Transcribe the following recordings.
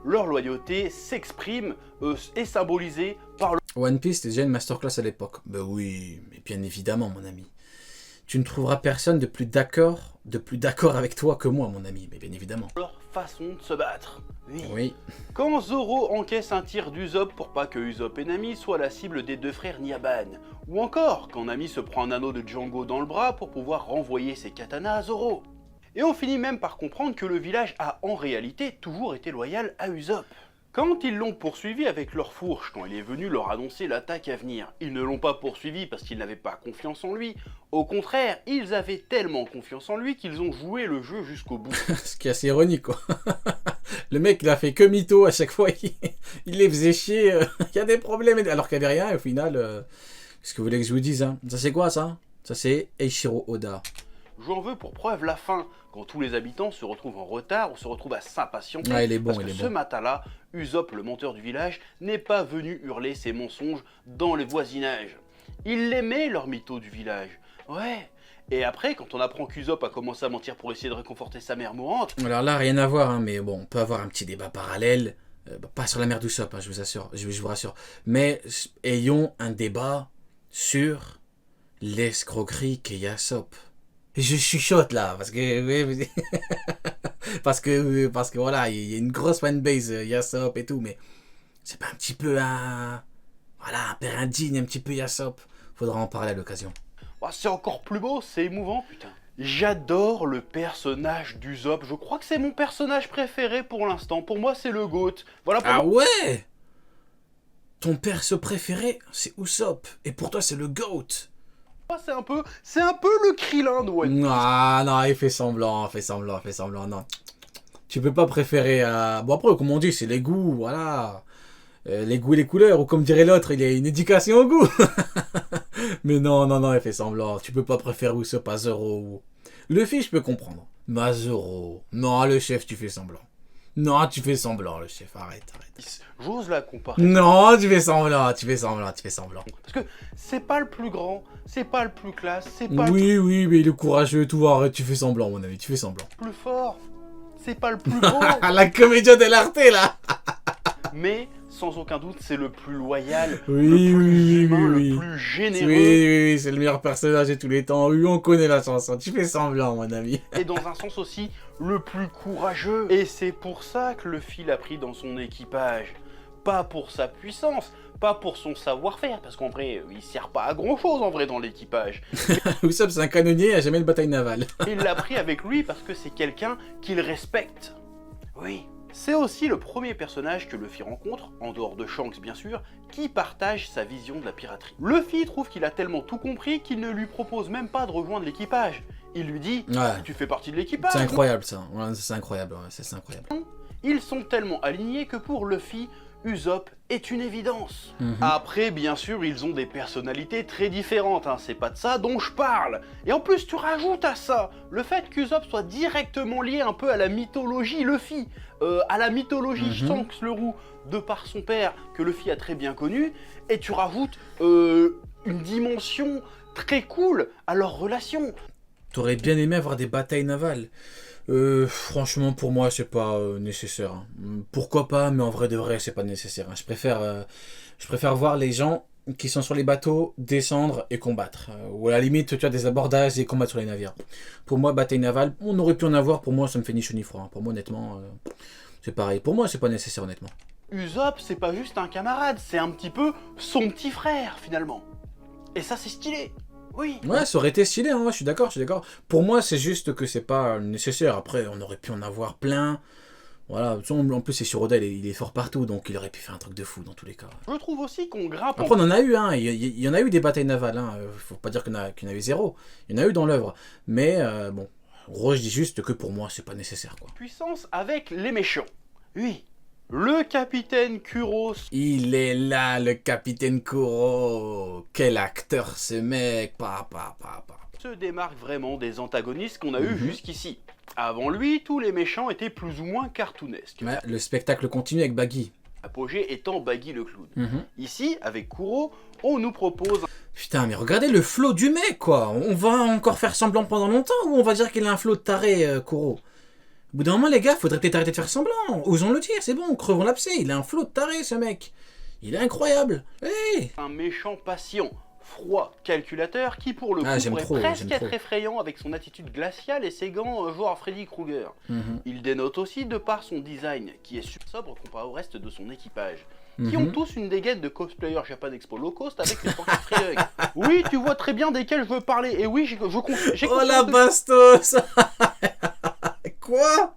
leur loyauté s'exprime est symbolisée par le... One Piece, c'était déjà une masterclass à l'époque. Ben oui, mais bien évidemment, mon ami. Tu ne trouveras personne de plus d'accord avec toi que moi, mon ami, mais bien évidemment. leur façon de se battre. Oui. Quand Zoro encaisse un tir d'Usopp pour pas que Usopp et Nami soient la cible des deux frères Nyaban. Ou encore, quand Nami se prend un anneau de Django dans le bras pour pouvoir renvoyer ses katanas à Zoro. Et on finit même par comprendre que le village a en réalité toujours été loyal à Usopp. Quand ils l'ont poursuivi avec leur fourche, quand il est venu leur annoncer l'attaque à venir, ils ne l'ont pas poursuivi parce qu'ils n'avaient pas confiance en lui. Au contraire, ils avaient tellement confiance en lui qu'ils ont joué le jeu jusqu'au bout. Ce qui est assez ironique, quoi. Le mec, il a fait que mytho à chaque fois. Il les faisait chier. Il y a des problèmes. Alors qu'il n'y avait rien. Et au final, qu'est-ce que vous voulez que je vous dise, hein? Ça, c'est quoi, ça? Ça, c'est Eiichiro Oda. J'en veux pour preuve la fin, quand tous les habitants se retrouvent en retard ou se retrouvent à s'impatienter. Ah, il est bon, parce que ce matin-là, Usopp, le menteur du village, n'est pas venu hurler ses mensonges dans les voisinages. Il l'aimait, leur mytho du village. Ouais. Et après, quand on apprend qu'Usopp a commencé à mentir pour essayer de réconforter sa mère mourante... Alors là, rien à voir, hein, mais bon, on peut avoir un petit débat parallèle. Pas sur la mère d'Usopp, hein, je vous assure, je vous rassure. Mais ayons un débat sur l'escroquerie qu'est Yasopp. Je chuchote là, parce que parce que voilà, il y a une grosse fanbase Yasopp et tout, mais c'est pas un petit peu un père indigne, un petit peu Yasopp. Faudra en parler à l'occasion. Oh, c'est encore plus beau, c'est émouvant, putain. J'adore le personnage d'Usopp, je crois que c'est mon personnage préféré pour l'instant. Pour moi, c'est le GOAT. Voilà pour ah ouais. Ton perso préféré, c'est Usopp, et pour toi, c'est le GOAT. C'est un peu le Krillin de One Piece. Non, il fait semblant, non. Tu peux pas préférer à... Bon après, comme on dit, c'est les goûts, voilà. Les goûts et les couleurs, ou comme dirait l'autre, il y a une éducation au goût. Mais non, il fait semblant. Tu peux pas préférer Usopp à Zoro. Luffy, je peux comprendre. Mais Zoro... Non, le chef, tu fais semblant. Non, tu fais semblant, le chef. Arrête. J'ose la comparer. Non, tu fais semblant. Parce que c'est pas le plus grand, c'est pas le plus classe, c'est pas Oui, mais il est courageux, tout. Arrête, tu fais semblant, mon ami, tu fais semblant. le plus fort, c'est pas le plus beau. La comédia dell'arte, là. Mais, sans aucun doute, c'est le plus loyal, Oui, le plus humain, oui. le plus généreux. Oui, c'est le meilleur personnage de tous les temps. Oui, on connaît la chanson. Tu fais semblant, mon ami. Et dans un sens aussi, le plus courageux. Et c'est pour ça que Luffy l'a pris dans son équipage. Pas pour sa puissance, pas pour son savoir-faire, parce qu'en vrai, il sert pas à grand-chose en vrai dans l'équipage. Usopp, c'est un canonnier, il a jamais de bataille navale. Il l'a pris avec lui parce que c'est quelqu'un qu'il respecte. Oui. C'est aussi le premier personnage que Luffy rencontre, en dehors de Shanks bien sûr, qui partage sa vision de la piraterie. Luffy trouve qu'il a tellement tout compris qu'il ne lui propose même pas de rejoindre l'équipage. Il lui dit Ouais. Tu fais partie de l'équipage. C'est incroyable ça. Ouais, c'est incroyable. Ils sont tellement alignés que pour Luffy, Usopp est une évidence. Mhm. Après, bien sûr, ils ont des personnalités très différentes, hein, c'est pas de ça dont je parle. Et en plus, tu rajoutes à ça le fait qu'Usopp soit directement lié un peu à la mythologie Luffy, à la mythologie Shanks le Roux, de par son père, que Luffy a très bien connu, et tu rajoutes une dimension très cool à leur relation. T'aurais bien aimé avoir des batailles navales. Franchement, pour moi, c'est pas nécessaire. Hein. Pourquoi pas, mais en vrai de vrai, c'est pas nécessaire. Hein. Je préfère voir les gens qui sont sur les bateaux descendre et combattre. Ou à la limite, tu as des abordages et combattre sur les navires. Pour moi, bataille navale, on aurait pu en avoir. Pour moi, ça me fait ni chaud ni froid. Hein. Pour moi, honnêtement, c'est pareil. Pour moi, c'est pas nécessaire, honnêtement. Usopp, c'est pas juste un camarade, c'est un petit peu son petit frère, finalement. Et ça, c'est stylé. Oui. Ouais, ça aurait été stylé, hein, ouais, je suis d'accord. Pour moi, c'est juste que c'est pas nécessaire. Après, on aurait pu en avoir plein. Voilà, en plus, c'est sur Oda, il est fort partout, donc il aurait pu faire un truc de fou dans tous les cas. Je trouve aussi qu'on grimpe... Après, on en a eu, hein. Il y en a eu des batailles navales, hein. Faut pas dire qu'il y en a eu zéro. Il y en a eu dans l'œuvre. Mais, bon, en gros, je dis juste que pour moi, c'est pas nécessaire, quoi. Puissance avec les méchants. Oui. Le capitaine Kuro. Il est là, le capitaine Kuro. Quel acteur, ce mec. Se démarque vraiment des antagonistes qu'on a eu jusqu'ici. Avant lui, tous les méchants étaient plus ou moins cartoonesques. Ouais, le spectacle continue avec Baggy. Apogée étant Baggy le clown. Ici, avec Kuro, on nous propose... Putain, mais regardez le flow du mec, quoi. On va encore faire semblant pendant longtemps ou on va dire qu'il a un flow de taré, Kuro? Au bout d'un moment, les gars, faudrait peut-être arrêter de faire semblant. Osons le dire, c'est bon, crevons l'abcès. Il a un flot de taré, ce mec. Il est incroyable. Hey, Un méchant patient, froid, calculateur, qui pour le coup j'aime pourrait trop, presque j'aime être trop. effrayant avec son attitude glaciale et ses gants genre Freddy Krueger. Mhm. Il dénote aussi de par son design, qui est super sobre comparé au reste de son équipage. Qui Mhm. ont tous une dégaine de cosplayer Japan Expo low cost avec une pancarte Free Hug. Oui, tu vois très bien desquels je veux parler, et oui, j'ai Oh conscience la de- bastos. Quoi?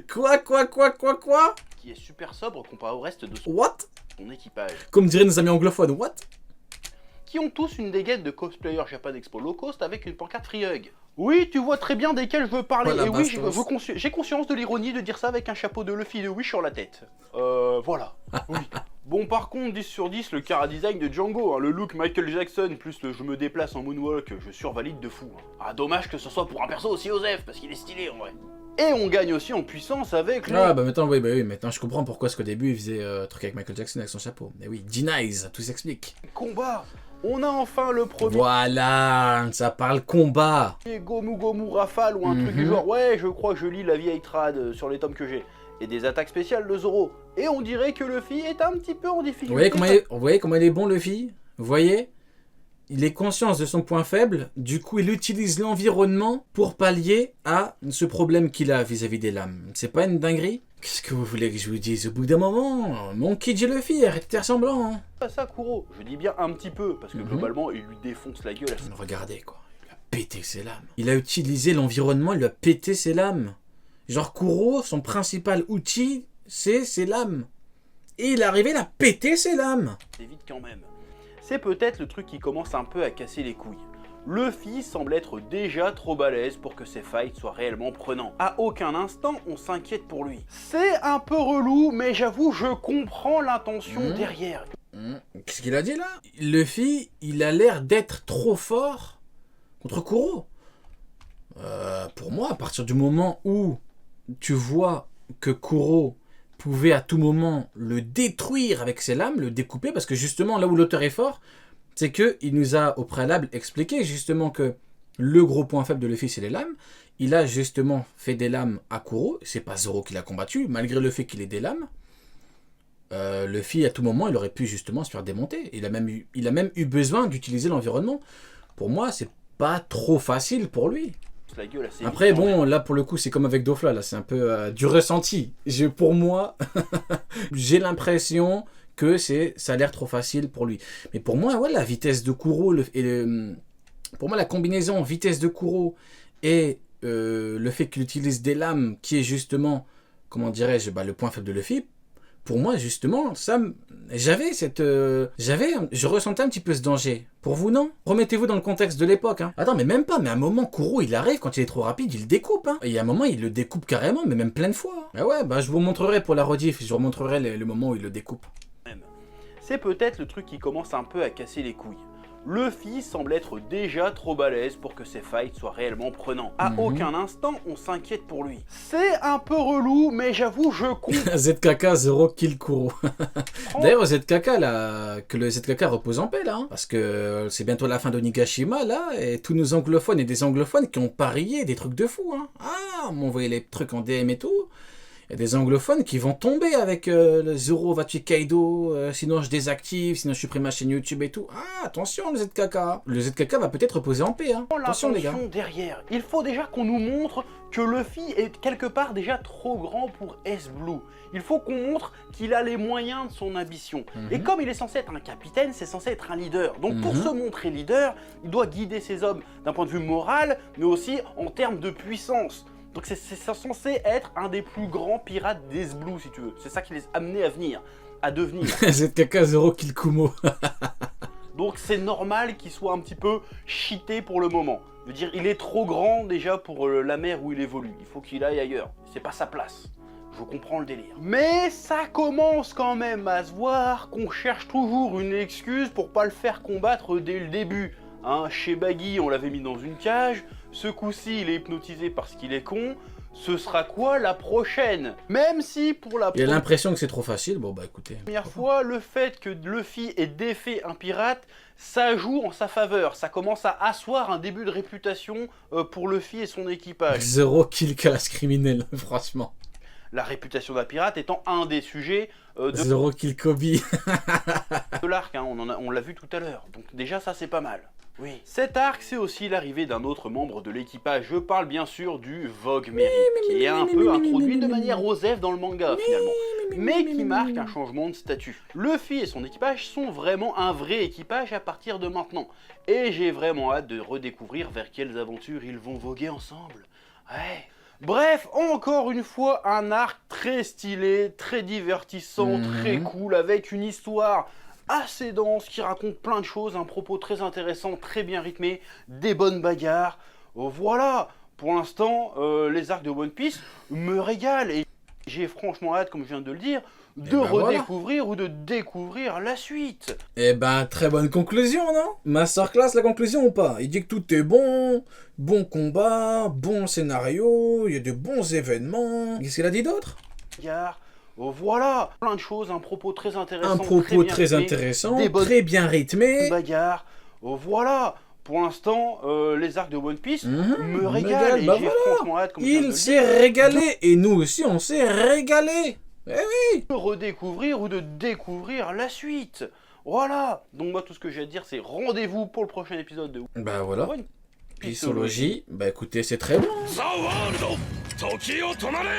Quoi? qui est super sobre comparé au reste de What? son équipage. Comme diraient nos amis anglophones, what? Qui ont tous une dégaine de cosplayer Japan Expo low cost avec une pancarte Free Hug. Oui, tu vois très bien desquels je veux parler, Oh la et oui, bastos. j'ai conscience de l'ironie de dire ça avec un chapeau de Luffy de Wish sur la tête. Voilà. Oui. Bon, par contre, 10 sur 10, le chara-design de Django, hein, le look Michael Jackson, plus le je me déplace en moonwalk, je survalide de fou. Hein. Ah, dommage que ce soit pour un perso aussi osef, parce qu'il est stylé en vrai. Et on gagne aussi en puissance avec le... Ah bah maintenant, oui, maintenant je comprends pourquoi est-ce qu'au début il faisait truc avec Michael Jackson avec son chapeau. Mais oui, G-Nice, tout s'explique. combat. On a enfin le premier Voilà, ça parle combat. Gomu Gomu Rafale ou un truc du Mhm. genre. Ouais, je crois que je lis la vieille trad sur les tomes que j'ai. Et des attaques spéciales de Zoro. Et on dirait que Luffy est un petit peu en difficulté. Vous voyez comment il est bon, Luffy? Vous voyez? Il est conscient de son point faible, du coup il utilise l'environnement pour pallier à ce problème qu'il a vis-à-vis des lames. C'est pas une dinguerie? Qu'est-ce que vous voulez que je vous dise? Au bout d'un moment, mon kid Luffy, arrête de faire semblant. Hein. Pas ça, Kuro. Je dis bien un petit peu, parce que Mhm. globalement, il lui défonce la gueule. Regardez quoi, il a pété ses lames. Il a utilisé l'environnement, il lui a pété ses lames. Genre Kuro, son principal outil, c'est ses lames. Et il est arrivé, il a pété ses lames. C'est vite quand même. C'est peut-être le truc qui commence un peu à casser les couilles. Luffy semble être déjà trop balèze pour que ses fights soient réellement prenants. À aucun instant, on s'inquiète pour lui. C'est un peu relou, mais j'avoue, je comprends l'intention Mhm. derrière. Qu'est-ce qu'il a dit là? Luffy, il a l'air d'être trop fort contre Kuro. Pour moi, à partir du moment où tu vois que Kuro pouvait à tout moment le détruire avec ses lames, le découper, parce que justement, là où l'auteur est fort, c'est qu'il nous a au préalable expliqué justement que le gros point faible de Luffy, c'est les lames. Il a justement fait des lames à Kuro. C'est pas Zoro qui l'a combattu, malgré le fait qu'il ait des lames. Luffy, à tout moment, il aurait pu justement se faire démonter. Il a même eu besoin d'utiliser l'environnement. Pour moi, c'est pas trop facile pour lui. La gueule assez Après, vite. bon, là, pour le coup, c'est comme avec Dofla, là, c'est un peu du ressenti. Pour moi, j'ai l'impression que ça a l'air trop facile pour lui. Mais pour moi, ouais, la vitesse de Kuro, pour moi, la combinaison vitesse de Kuro et le fait qu'il utilise des lames, qui est justement, comment dirais-je, le point faible de Luffy, pour moi, justement, je ressentais un petit peu ce danger. Pour vous, non? Remettez-vous dans le contexte de l'époque. Hein. Attends, mais même pas, mais à un moment, Kuro, il arrive, quand il est trop rapide, il le découpe. Hein. Et il y a un moment, il le découpe carrément, mais même plein de fois. Hein. Ah ouais, je vous montrerai pour la rediff, je vous montrerai le moment où il le découpe. C'est peut-être le truc qui commence un peu à casser les couilles. Luffy semble être déjà trop balèze pour que ses fights soient réellement prenants. À aucun instant, on s'inquiète pour lui. C'est un peu relou, mais j'avoue, je comprends. ZKK, Zoro kill Kuro. D'ailleurs, ZKK, là, que le ZKK repose en paix, là. Hein, parce que c'est bientôt la fin d'Onigashima, là, et tous nos anglophones et des anglophones qui ont parié des trucs de fou. Hein. Ah, m'ont envoyé les trucs en DM et tout. Il y a des anglophones qui vont tomber avec le Zoro va tuer Kaido, sinon je désactive, sinon je supprime ma chaîne YouTube et tout. Ah, attention le ZKK. Le ZKK va peut-être reposer en paix. Hein. Attention les gars. Derrière. Il faut déjà qu'on nous montre que Luffy est quelque part déjà trop grand pour S-Blue. Il faut qu'on montre qu'il a les moyens de son ambition. Et comme il est censé être un capitaine, c'est censé être un leader. Donc pour se montrer leader, il doit guider ses hommes d'un point de vue moral, mais aussi en termes de puissance. Donc c'est censé être un des plus grands pirates d'S-Blue, si tu veux. C'est ça qui les a amenés à devenir. ZKK Zoro kill Kumo. Donc c'est normal qu'il soit un petit peu cheaté pour le moment. Je veux dire, il est trop grand déjà pour la mer où il évolue. Il faut qu'il aille ailleurs. C'est pas sa place. Je comprends le délire. Mais ça commence quand même à se voir qu'on cherche toujours une excuse pour pas le faire combattre dès le début. Hein, chez Baggy, on l'avait mis dans une cage. Ce coup-ci, il est hypnotisé parce qu'il est con. Ce sera quoi la prochaine? Même si pour la Il a l'impression que c'est trop facile, bon bah écoutez. première fois, le fait que Luffy ait défait un pirate, ça joue en sa faveur. Ça commence à asseoir un début de réputation pour Luffy et son équipage. Zéro kill casse criminel, franchement. La réputation d'un pirate étant un des sujets Zéro kill Kobe. de l'arc, hein, on l'a vu tout à l'heure. Donc déjà ça c'est pas mal. Oui. Cet arc, c'est aussi l'arrivée d'un autre membre de l'équipage. Je parle bien sûr du Vogue Merrick, qui est un peu introduit de manière osef dans le manga finalement, mais qui marque un changement de statut. Luffy et son équipage sont vraiment un vrai équipage à partir de maintenant. Et j'ai vraiment hâte de redécouvrir vers quelles aventures ils vont voguer ensemble. Ouais. Bref, encore une fois, un arc très stylé, très divertissant, très cool, avec une histoire assez dense qui raconte plein de choses, un propos très intéressant, très bien rythmé, des bonnes bagarres. Voilà, pour l'instant, les arcs de One Piece me régalent et j'ai franchement hâte, comme je viens de le dire, de redécouvrir ou de découvrir la suite. Eh ben, très bonne conclusion, non? Masterclass, la conclusion ou pas? Il dit que tout est bon, bon combat, bon scénario, il y a de bons événements. Qu'est-ce qu'il a dit d'autre? Voilà, plein de choses, un propos très intéressant. Un propos très rythmé, intéressant, des bonnes très bien rythmé. bagarres. Voilà, pour l'instant, les arcs de One Piece me régalent, régalent et bah j'ai voilà. franchement hâte, comme je viens de Il le s'est régalé et nous aussi on s'est régalé. Eh oui. de redécouvrir ou de découvrir la suite. Voilà, donc moi tout ce que j'ai à dire c'est rendez-vous pour le prochain épisode de Bah voilà. One Pissologie, bah écoutez, c'est très bon. ザ・ワールド時を止まれ